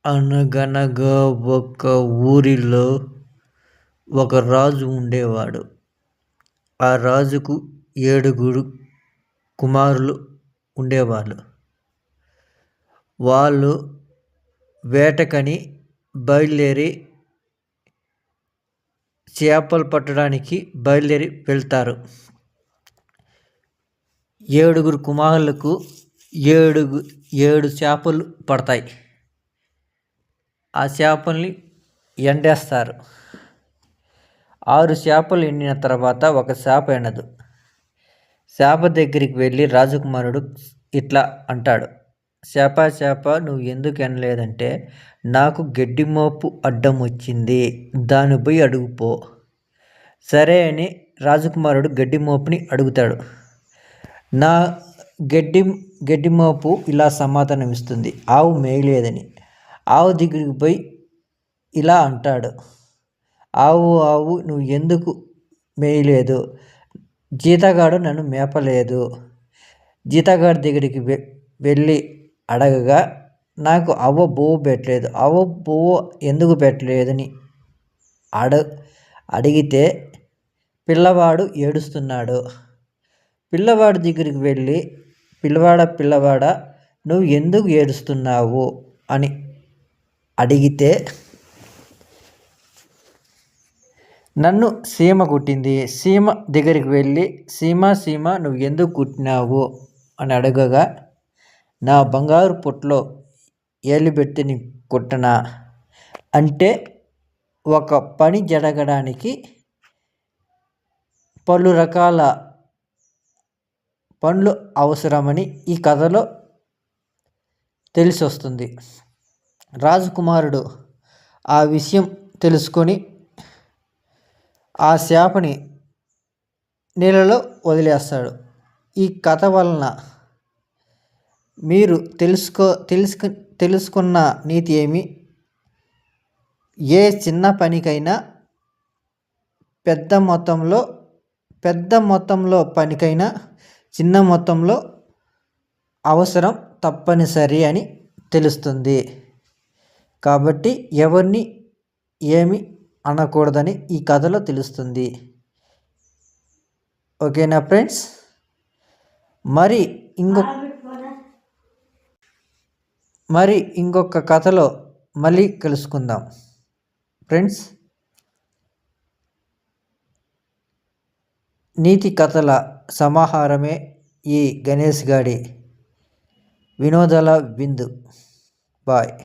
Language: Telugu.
అనగనగా ఒక ఊరిలో ఒక రాజు ఉండేవాడు. ఆ రాజుకు 7 కుమారులు ఉండేవాళ్ళు. వాళ్ళు వేటకని బయలుదేరి చేపలు పట్టడానికి వెళ్తారు. 7 కుమారులకు 7 చేపలు పడతాయి. ఆ చేపల్ని ఎండేస్తారు. 6 చేపలు ఎండిన తర్వాత ఒక చేప ఎండదు. చేప దగ్గరికి వెళ్ళి రాజకుమారుడు ఇట్లా అంటాడు, చేప నువ్వు ఎందుకు ఎండలేదంటే, నాకు గడ్డి మోపు అడ్డం వచ్చింది, దాన్ని పోయి అడుగుపో. సరే అని రాజకుమారుడు గడ్డి మోపుని అడుగుతాడు. నా గడ్డి మోపు ఇలా సమాధానం ఇస్తుంది, ఆవు మేయలేదని. ఆవు దగ్గరికి పోయి ఇలా అంటాడు, ఆవు నువ్వు ఎందుకు మేయలేదు, జీతగాడు నన్ను మేపలేదు. జీతగాడి దగ్గరికి వెళ్ళి అడగగా, నాకు అవ్వ బువ్వ పెట్టలేదు, అవ్వ బువ్వ ఎందుకు పెట్టలేదని అడిగితే పిల్లవాడు ఏడుస్తున్నాడు. పిల్లవాడి దగ్గరికి వెళ్ళి, పిల్లవాడా నువ్వు ఎందుకు ఏడుస్తున్నావు అని అడిగితే, నన్ను సీమ కుట్టింది. సీమ దగ్గరికి వెళ్ళి, సీమ నువ్వు ఎందుకు కుట్టినావు అని అడగగా, నా బంగారు పుట్లో ఏళ్ళు పెట్టి నీ కుట్టనా అంటే, ఒక పని జరగడానికి పలు రకాల పనులు అవసరమని ఈ కథలో తెలిసి వస్తుంది. రాజకుమారుడు ఆ విషయం తెలుసుకొని ఆ చేపని నీళ్ళలో వదిలేస్తాడు. ఈ కథ వలన మీరు తెలుసుకున్న నీతి ఏమి? ఏ చిన్న పనికైనా పెద్ద మొత్తంలో పనికైనా చిన్న మొత్తంలో అవసరం తప్పనిసరి అని తెలుస్తుంది. కాబట్టి ఎవరిని ఏమి అనకూడదని ఈ కథలో తెలుస్తుంది. ఓకేనా ఫ్రెండ్స్? మరి ఇంకొక కథలో మళ్ళీ కలుసుకుందాం ఫ్రెండ్స్. నీతి కథల సమాహారమే ఈ గణేష్ గాడి వినోదాల విందు. బాయ్.